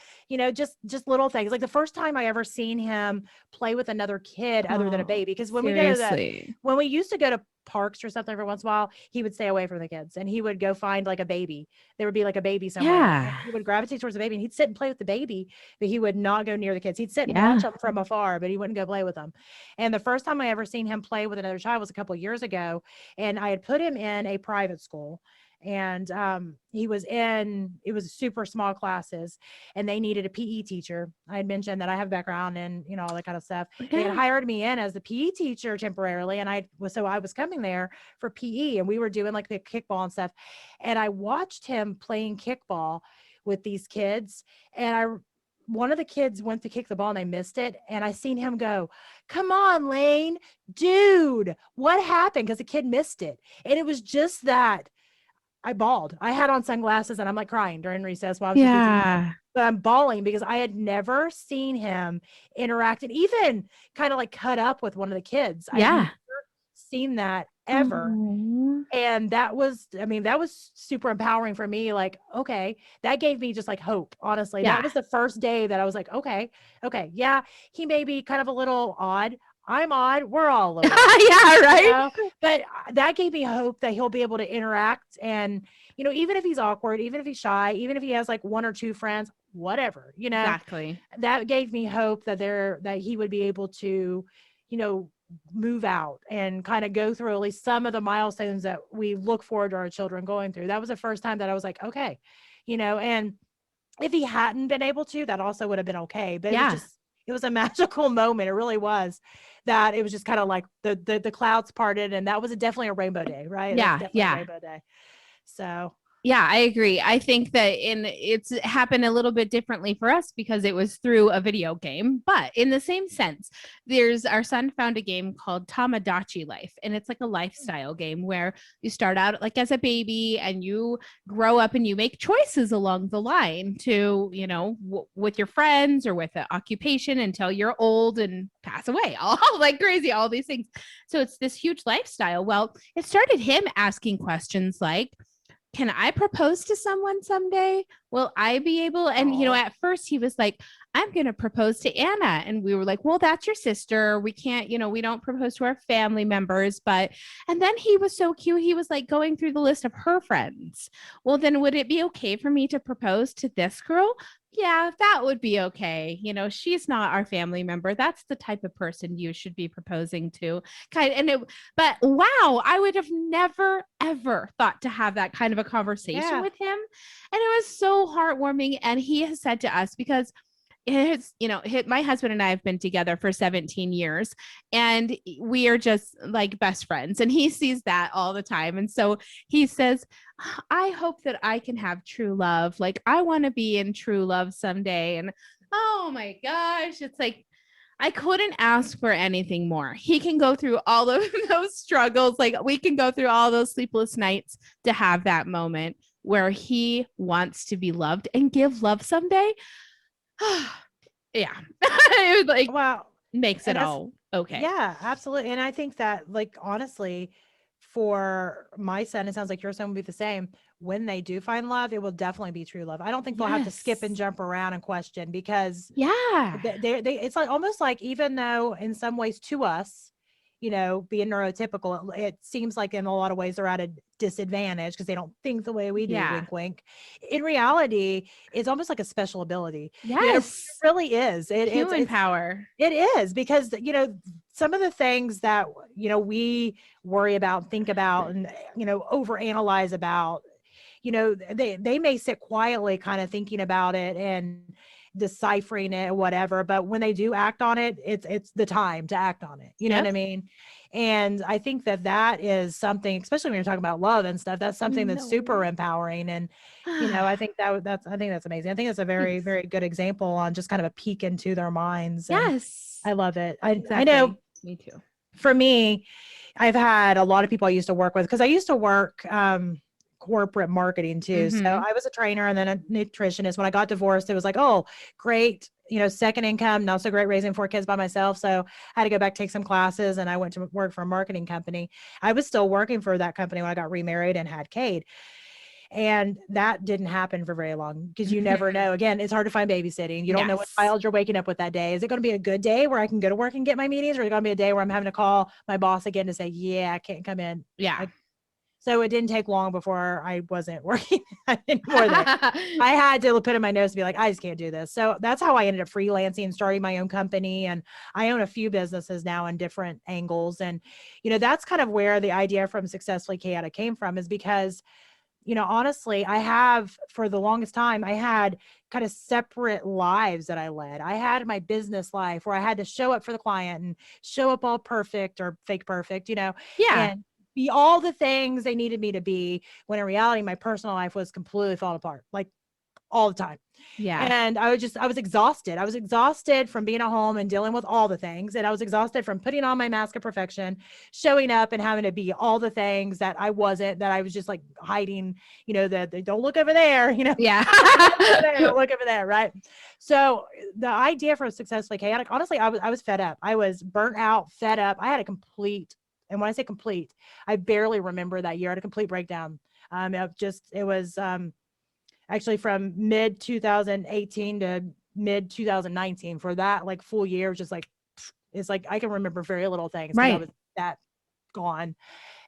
Just little things. Like the first time I ever seen him play with another kid other than a baby, because when Seriously. when we used to go to parks or something every once in a while, he would stay away from the kids and he would go find like a baby. There would be like a baby somewhere. Yeah. And he would gravitate towards the baby and he'd sit and play with the baby, but he would not go near the kids. He'd sit and Yeah. watch them from afar, but he wouldn't go play with them. And the first time I ever seen him play with another child was a couple of years ago. And I had put him in a private school. And it was super small classes and they needed a PE teacher. I had mentioned that I have background in, all that kind of stuff. They had hired me in as the PE teacher temporarily. And I was coming there for PE and we were doing like the kickball and stuff. And I watched him playing kickball with these kids. And one of the kids went to kick the ball and they missed it. And I seen him go, come on, Lane, dude, what happened? Because the kid missed it. And it was just that. I bawled. I had on sunglasses and I'm like crying during recess while I was just but I'm bawling because I had never seen him interact and even kind of like cut up with one of the kids. I had never seen that ever. Aww. And that was super empowering for me. Like, okay, that gave me just like hope. Honestly, that was the first day that I was like, okay. Yeah. He may be kind of a little odd. I'm odd. We're all a little yeah, right. But that gave me hope that he'll be able to interact. And, even if he's awkward, even if he's shy, even if he has like one or two friends, whatever, Exactly. that gave me hope that he would be able to, move out and kind of go through at least some of the milestones that we look forward to our children going through. That was the first time that I was like, okay, and if he hadn't been able to, that also would have been okay. But it was a magical moment. It really was. That it was just kind of like the clouds parted, and that was definitely a rainbow day, right? A rainbow day. So yeah, I agree. I think that it's happened a little bit differently for us because it was through a video game, but in the same sense, our son found a game called Tamagotchi Life, and it's like a lifestyle game where you start out like as a baby and you grow up and you make choices along the line to, with your friends or with an occupation until you're old and pass away, all like crazy, all these things. So it's this huge lifestyle. Well, it started him asking questions like, can I propose to someone someday? Will I be able? And, at first he was like, I'm going to propose to Anna. And we were like, well, that's your sister. We can't, we don't propose to our family members. And then he was so cute. He was like going through the list of her friends. Well, then would it be okay for me to propose to this girl? Yeah, that would be okay. She's not our family member. That's the type of person you should be proposing to. But wow, I would have never, ever thought to have that kind of a conversation with him. And it was so heartwarming. And he has said to us, because my husband and I have been together for 17 years and we are just like best friends. And he sees that all the time. And so he says, I hope that I can have true love. Like, I want to be in true love someday. And oh my gosh, it's like, I couldn't ask for anything more. He can go through all of those struggles. Like, we can go through all those sleepless nights to have that moment where he wants to be loved and give love someday. Yeah. It was like, Well, makes it all okay. Yeah, absolutely. And I think that, like, honestly, for my son, it sounds like your son will be the same. When they do find love, it will definitely be true love. I don't think they'll have to skip and jump around and question, because it's like almost like, even though in some ways to us, being neurotypical, it seems like in a lot of ways they're at a disadvantage because they don't think the way we do, wink, wink. In reality, it's almost like a special ability. Yes. It really is. Human power. It is, because, some of the things that, we worry about, think about, and, overanalyze about, they may sit quietly kind of thinking about it and deciphering it or whatever, but when they do act on it, it's the time to act on it. You know what I mean? And I think that is something, especially when you're talking about love and stuff, that's something that's super empowering. And, I think that's amazing. I think it's a very, very good example on just kind of a peek into their minds. Yes. I love it. Exactly. I know. Me too. For me, I've had a lot of people I used to work with, because I used to work, corporate marketing too. So I was a trainer and then a nutritionist. When I got divorced, it was like, oh, great, second income, not so great raising 4 kids by myself. So I had to go back, take some classes, and I went to work for a marketing company. I was still working for that company when I got remarried and had Cade. And that didn't happen for very long, because you never know. Again, it's hard to find babysitting. You don't know what child you're waking up with that day. Is it going to be a good day where I can go to work and get my meetings, or is it going to be a day where I'm having to call my boss again to say, yeah, I can't come in? So it didn't take long before I wasn't working anymore there. I had to put in my notes to be like, I just can't do this. So that's how I ended up freelancing and starting my own company. And I own a few businesses now in different angles. And, that's kind of where the idea from Successfully Chaotic came from, is because, honestly, I have, for the longest time, I had kind of separate lives that I led. I had my business life where I had to show up for the client and show up all perfect or fake perfect, and be all the things they needed me to be, when in reality, my personal life was completely falling apart, like all the time. And I was exhausted. I was exhausted from being at home and dealing with all the things. And I was exhausted from putting on my mask of perfection, showing up and having to be all the things that I wasn't, that I was just like hiding, that they don't look over there, don't look over there. Right. So the idea for Successfully Chaotic, honestly, I was fed up. I was burnt out, fed up. I had a complete, and when I say complete, I barely remember that year. I had a complete breakdown. It was, actually from mid 2018 to mid 2019, for that like full year, just like, it's like I can remember very little things. I was that gone.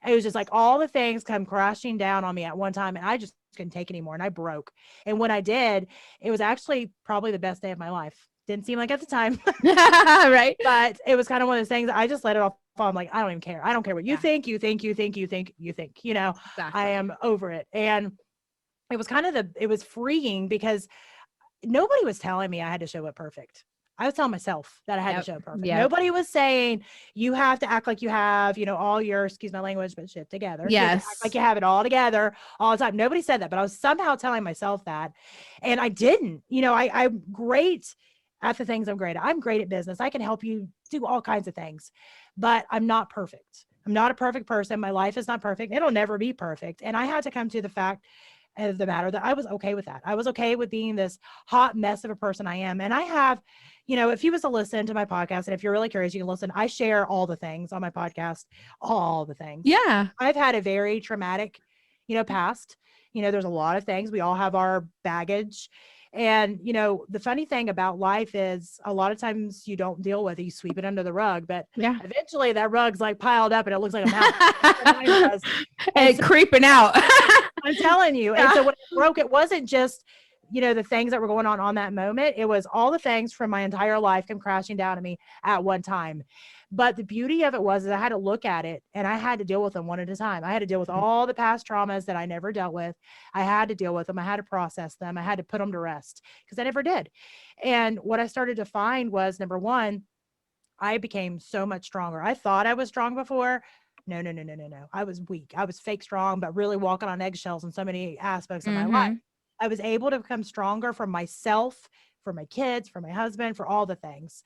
It was just like all the things come crashing down on me at one time, and I just couldn't take anymore, and I broke. And when I did, it was actually probably the best day of my life. Didn't seem like at the time. Right. But it was kind of one of those things. I just let it off. I'm like, I don't even care. I don't care what you think, exactly. I am over it. And it was kind of it was freeing, because nobody was telling me I had to show up perfect. I was telling myself that I had to show up perfect. Nobody was saying you have to act like you have, all your, excuse my language, but shit together. Yes. Act like you have it all together all the time. Nobody said that, but I was somehow telling myself that. And I didn't. I'm great at the things I'm great at. I'm great at business. I can help you do all kinds of things, but I'm not perfect. I'm not a perfect person. My life is not perfect. It'll never be perfect. And I had to come to the fact of the matter that I was okay with that. I was okay with being this hot mess of a person I am. And I have, if you was to listen to my podcast, and if you're really curious, you can listen. I share all the things on my podcast, all the things. Yeah. I've had a very traumatic, past. There's a lot of things. We all have our baggage. And, the funny thing about life is a lot of times you don't deal with it, you sweep it under the rug, but Yeah. eventually that rug's like piled up and it looks like a mountain. That's what mine does. And so creeping out. I'm telling you. Yeah. And so when it broke, it wasn't just, the things that were going on that moment. It was all the things from my entire life come crashing down to me at one time. But the beauty of it was that I had to look at it and I had to deal with them one at a time. I had to deal with all the past traumas that I never dealt with. I had to deal with them. I had to process them. I had to put them to rest because I never did. And what I started to find was, number one, I became so much stronger. I thought I was strong before. No, no, no, no, no, no. I was weak. I was fake strong, but really walking on eggshells in so many aspects of my life. I was able to become stronger for myself, for my kids, for my husband, for all the things.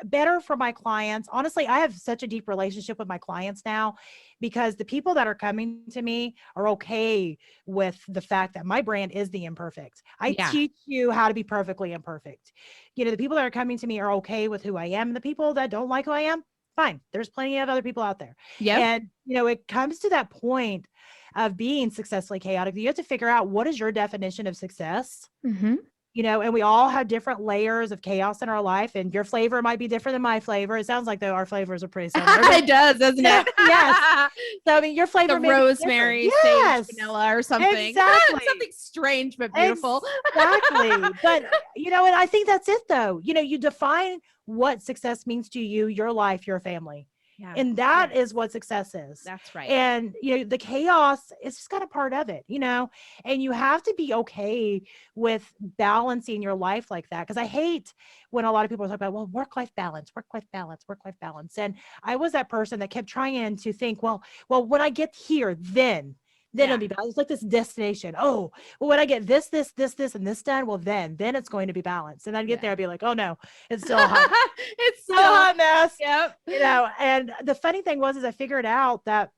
Better for my clients. Honestly, I have such a deep relationship with my clients now because the people that are coming to me are okay with the fact that my brand is the imperfect. I teach you how to be perfectly imperfect. The people that are coming to me are okay with who I am. The people that don't like who I am, fine. There's plenty of other people out there. Yeah. And, it comes to that point of being successfully chaotic. You have to figure out, what is your definition of success? And we all have different layers of chaos in our life, and your flavor might be different than my flavor. It sounds like though our flavors are pretty similar. It does, doesn't it? Yes. So I mean, your flavor, the rosemary, sage, vanilla, or something. Exactly. Something strange but beautiful. Exactly. But and I think that's it though. You define what success means to you, your life, your family. Yeah. And that is what success is. That's right. And, the chaos is just kind of part of it, and you have to be okay with balancing your life like that. Cause I hate when a lot of people talk about, well, work-life balance. And I was that person that kept trying to think, well, when I get here, then it'll be balanced. It's like this destination. Oh, well, when I get this, and this done, well, then it's going to be balanced. And I'd get there and be like, oh no, it's still a hot, it's still a hot mess. Yep. And the funny thing was, is I figured out that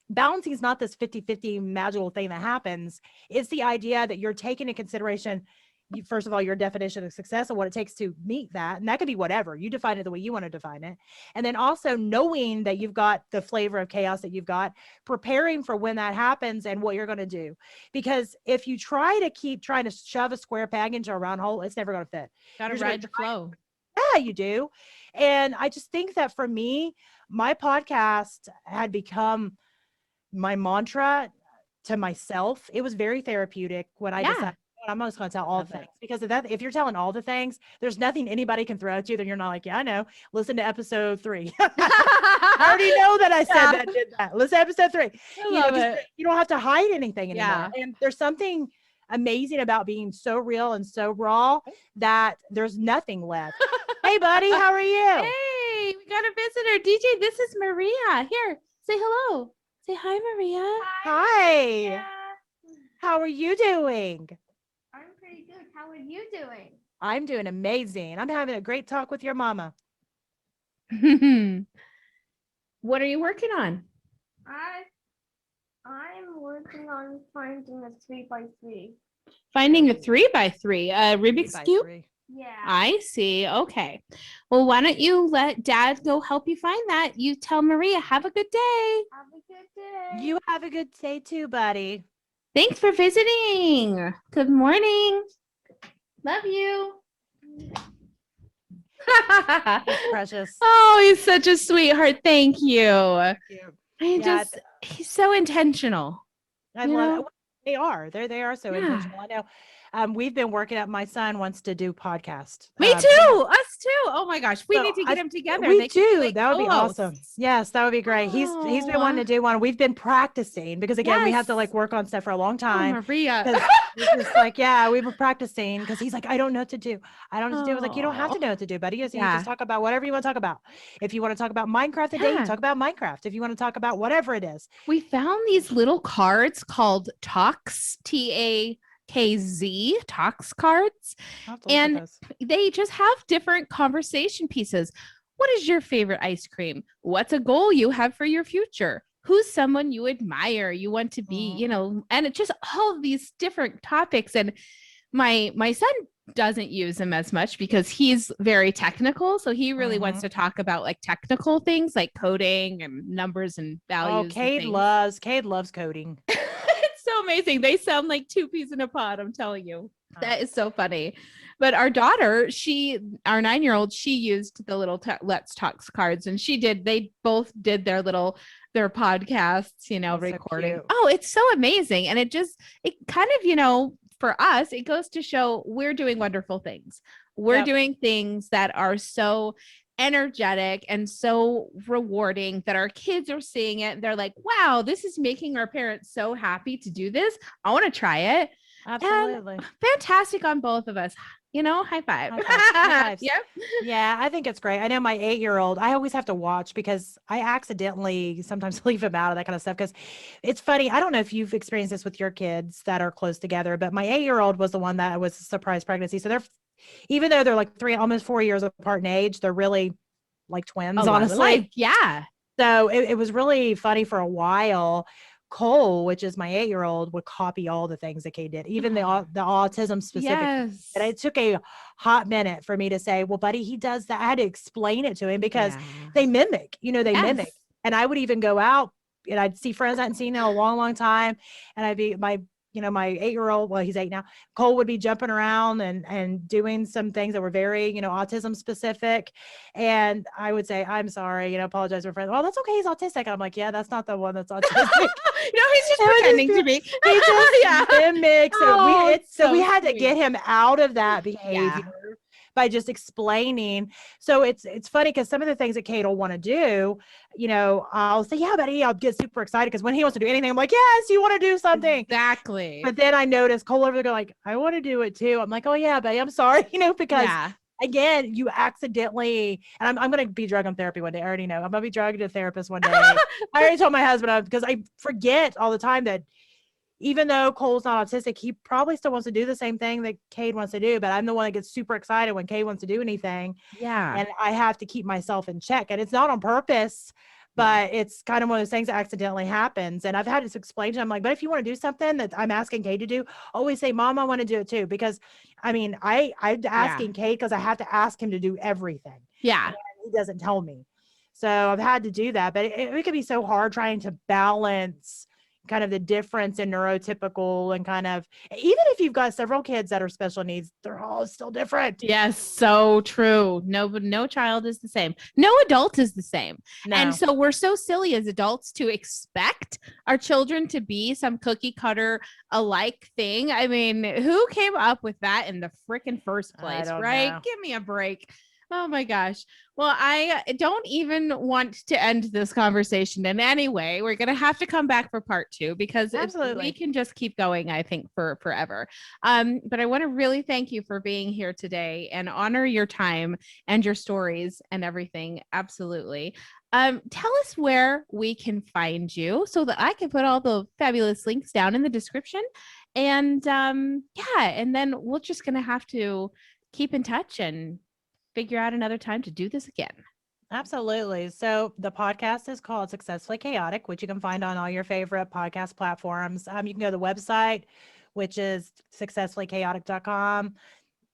balancing is not this 50-50 magical thing that happens. It's the idea that you're taking into consideration, first of all, your definition of success and what it takes to meet that. And that could be whatever. You define it the way you want to define it. And then also knowing that you've got the flavor of chaos that you've got, preparing for when that happens and what you're going to do. Because if you try to keep trying to shove a square peg into a round hole, it's never going to fit. Got to ride the flow. Yeah, you do. And I just think that for me, my podcast had become my mantra to myself. It was very therapeutic when I decided, I'm just going to tell all the things, because if you're telling all the things, there's nothing anybody can throw at you that you're not like, yeah, I know. Listen to episode 3. I already know that I said that, did that. Listen to episode 3. You don't have to hide anything anymore. Yeah. And there's something amazing about being so real and so raw that there's nothing left. Hey, buddy, how are you? Hey, we got a visitor. DJ, this is Maria. Here, say hello. Say hi, Maria. Hi. Yeah. How are you doing? I'm pretty good. How are you doing? I'm doing amazing. I'm having a great talk with your mama. What are you working on? I'm working on finding a 3x3. Finding a 3x3, Rubik's Cube? Yeah. I see. Okay. Well, why don't you let Dad go help you find that? You tell Maria, have a good day. Have a good day. You have a good day too, buddy. Thanks for visiting. Good morning. Love you. Precious. Oh, he's such a sweetheart. Thank you. Thank you. He's so intentional. I love it. They are. They are so intentional. I know. We've been working up. My son wants to do podcast. Me too. Us too. Oh my gosh. We need to get him together. We do. That would be awesome. Yes, that would be great. He's been wanting to do one. We've been practicing because again, we have to work on stuff for a long time. Oh, Maria. It's we were practicing because he's like, I don't know what to do. I don't know what to do. I was like, you don't have to know what to do, buddy. You just talk about whatever you want to talk about. If you want to talk about Minecraft today, you talk about Minecraft. If you want to talk about whatever it is. We found these little cards called Talks, TAKZ, Talks cards, and they just have different conversation pieces. What is your favorite ice cream? What's a goal you have for your future? Who's someone you admire, you want to be, and it's just all of these different topics. And my son doesn't use them as much because he's very technical. So he really wants to talk about technical things like coding and numbers and values. Oh, Cade loves coding. It's so amazing. They sound like two peas in a pod, I'm telling you. That is so funny. But our daughter, our 9-year-old, she used the little Let's Talks cards, and they both did their podcasts, That's so recording. cute. Oh, it's so amazing. And it kind of, for us, it goes to show we're doing wonderful things. We're Yep. doing things that are so energetic and so rewarding that our kids are seeing it. And they're like, wow, this is making our parents so happy to do this. I want to try it. Absolutely. And fantastic on both of us. High five. High five. High fives. Yep. Yeah, I think it's great. I know my 8-year-old, I always have to watch because I accidentally sometimes leave him out of that kind of stuff. Because it's funny. I don't know if you've experienced this with your kids that are close together, but my 8-year-old was the one that was a surprise pregnancy. So even though they're like almost 4 years apart in age, they're really like twins, honestly. Yeah. So it was really funny for a while. Cole, which is my 8-year-old, would copy all the things that Kate did, even the autism specific. Yes. And it took a hot minute for me to say, well, buddy, he does that. I had to explain it to him because they mimic, they mimic. Yes. And I would even go out and I'd see friends I hadn't seen in a long, long time. And I'd be my 8-year-old, well, he's 8 now. Cole would be jumping around and doing some things that were very, autism specific. And I would say, I'm sorry, apologize for friends. Well, that's okay. He's autistic. And I'm like, yeah, that's not the one that's autistic. He's just pretending to be. He just mimics. So we had sweet. to get him out of that behavior by just explaining. So it's funny because some of the things that Kate will want to do, I'll say, yeah, buddy, I'll get super excited because when he wants to do anything, I'm like, yes, you want to do something. Exactly. But then I noticed Cole over there go like, I want to do it too. I'm like, oh yeah, buddy, I'm sorry, because again, you accidentally, and I'm going to be drug on therapy one day. I already know I'm going to be drugged to a therapist one day. I already told my husband because I forget all the time that even though Cole's not autistic, he probably still wants to do the same thing that Cade wants to do, but I'm the one that gets super excited when Cade wants to do anything. Yeah. And I have to keep myself in check. And it's not on purpose, but it's kind of one of those things that accidentally happens. And I've had to explain to him, like, but if you want to do something that I'm asking Cade to do, always say, Mom, I want to do it too. Because I'm asking Cade because I have to ask him to do everything. Yeah. And he doesn't tell me. So I've had to do that, but it can be so hard trying to balance kind of the difference in neurotypical and kind of, even if you've got several kids that are special needs, they're all still different. Yes, so true. No child is the same. No adult is the same. No. And so we're so silly as adults to expect our children to be some cookie cutter alike thing. I mean, who came up with that in the freaking first place, right? Know. Give me a break. Oh my gosh. Well, I don't even want to end this conversation in any way. We're going to have to come back for part 2 because we can just keep going, I think, for forever. But I want to really thank you for being here today and honor your time and your stories and everything. Absolutely. Tell us where we can find you so that I can put all the fabulous links down in the description. And and then we're just going to have to keep in touch and figure out another time to do this again. Absolutely. So the podcast is called Successfully Chaotic, which you can find on all your favorite podcast platforms. You can go to the website, which is successfullychaotic.com.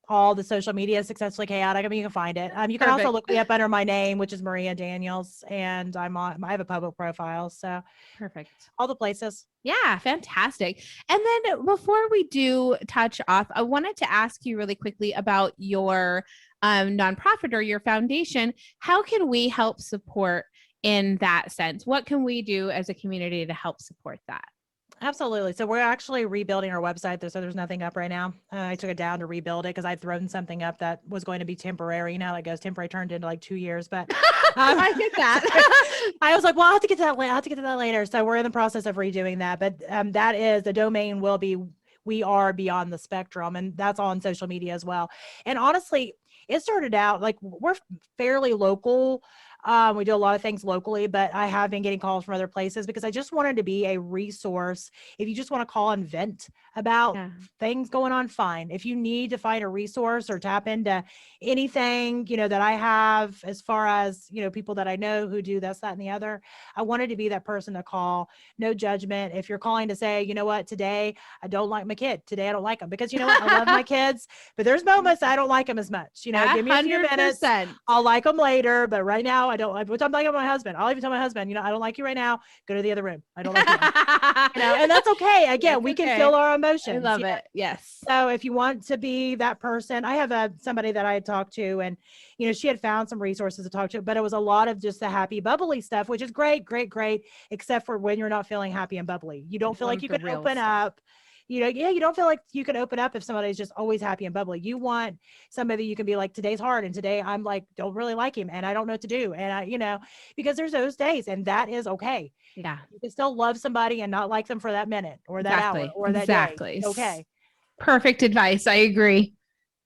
All the social media, Successfully Chaotic. I mean, you can find it. You can also look me up under my name, which is Maria Daniels, and I have a public profile. So perfect. All the places. Yeah, fantastic. And then before we do touch off, I wanted to ask you really quickly about your nonprofit or your foundation. How can we help support in that sense? What can we do as a community to help support that? Absolutely. So we're actually rebuilding our website. So there's nothing up right now. I took it down to rebuild it because I'd thrown something up that was going to be temporary. You know, like goes temporary turned into like 2 years, but I get that. I was like, well, I'll have to get to that. I'll have to get to that later. So we're in the process of redoing that, but that is the domain will be, We Are Beyond the Spectrum. And that's on social media as well. And honestly, it started out like we're fairly local. We do a lot of things locally, but I have been getting calls from other places because I just wanted to be a resource. If you just want to call and vent about things going on, fine. If you need to find a resource or tap into anything, that I have as far as, people that I know who do this, that, and the other, I wanted to be that person to call. No judgment. If you're calling to say, you know what, today I don't like my kid. Today I don't like them because you know what, I love my kids, but there's moments I don't like them as much. Give me a few minutes. I'll like them later, but right now now. I don't like, which I'm talking about my husband. I'll even tell my husband, I don't like you right now. Go to the other room. I don't like you. And that's okay. Again, That's we can okay. feel our emotions. I love it. Yes. So if you want to be that person, I have somebody that I had talked to, and she had found some resources to talk to, but it was a lot of just the happy, bubbly stuff, which is great, great, great, except for when you're not feeling happy and bubbly. You don't feel like you can open up. You don't feel like you can open up if somebody's just always happy and bubbly. You want somebody you can be like, today's hard, and today I'm like, don't really like him, and I don't know what to do, and because there's those days, and that is okay. Yeah. You can still love somebody and not like them for that minute or that hour or that day. Okay. Perfect advice. I agree.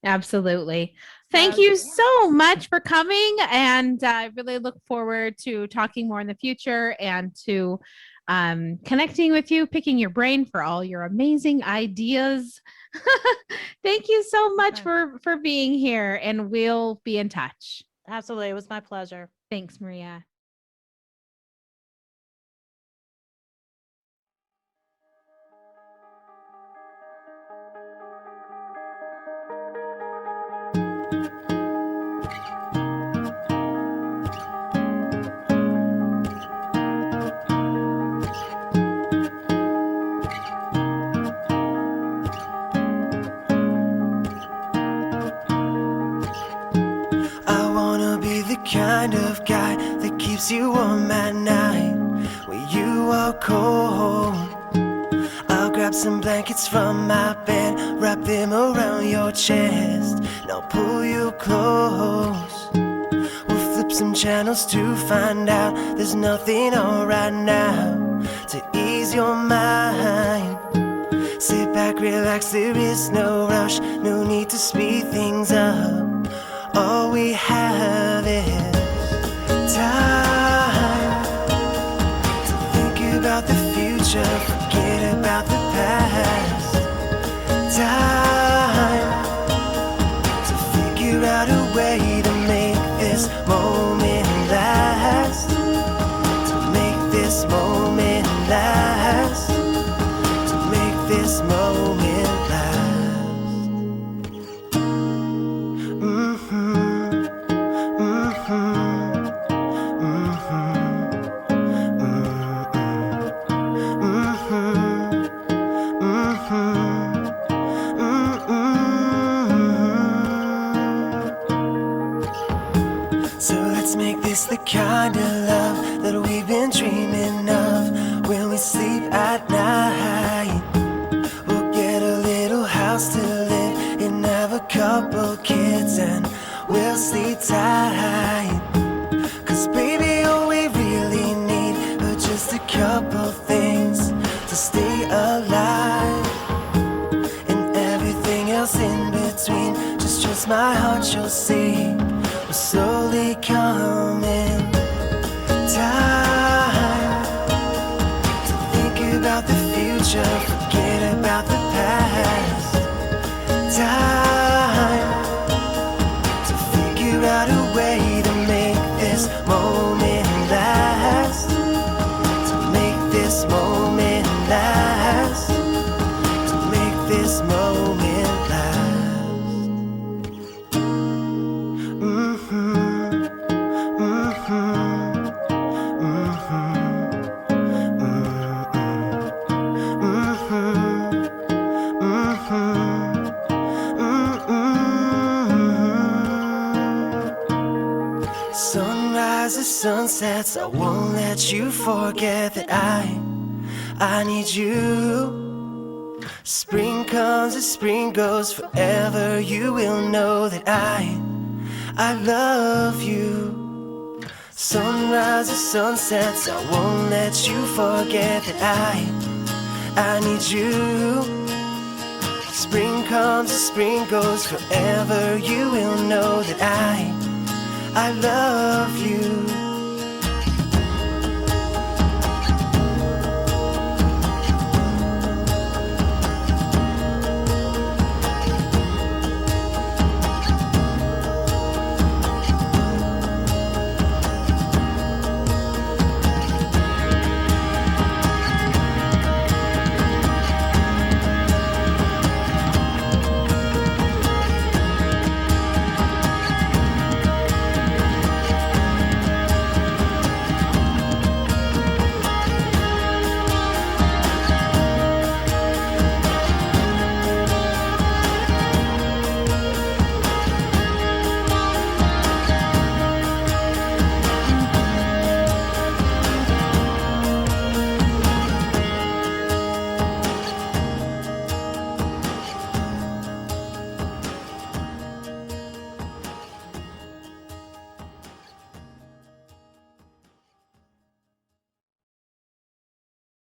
Absolutely. Thank you so much for coming. And I really look forward to talking more in the future and to connecting with you, picking your brain for all your amazing ideas. Thank you so much for being here, and we'll be in touch. Absolutely. It was my pleasure. Thanks, Maria. Kind of guy that keeps you warm at night when you are cold. I'll grab some blankets from my bed, wrap them around your chest, and I'll pull you close. We'll flip some channels to find out there's nothing on right now to ease your mind. Sit back, relax, there is no rush, no need to speed things up. All we have is time to think about the future, forget about the past. Time to figure out a way to make this moment last. To make this moment last. To make this moment last. So let's make this the kind of love that we've been dreaming of when we sleep at night. We'll get a little house to live in, have a couple kids, and we'll sleep tight. Cause baby, all we really need are just a couple things to stay alive. And everything else in between, just trust my heart, you'll see. We're slowly coming. Time to think about the future, forget about the past. Time to figure out a way to make this moment last. To make this moment last. To make this moment last. Sunrises, sunsets, I won't let you forget that I need you. Spring comes and spring goes, forever you will know that I love you. Sunrises, sunsets, I won't let you forget that I need you. Spring comes and spring goes, forever you will know that I love you.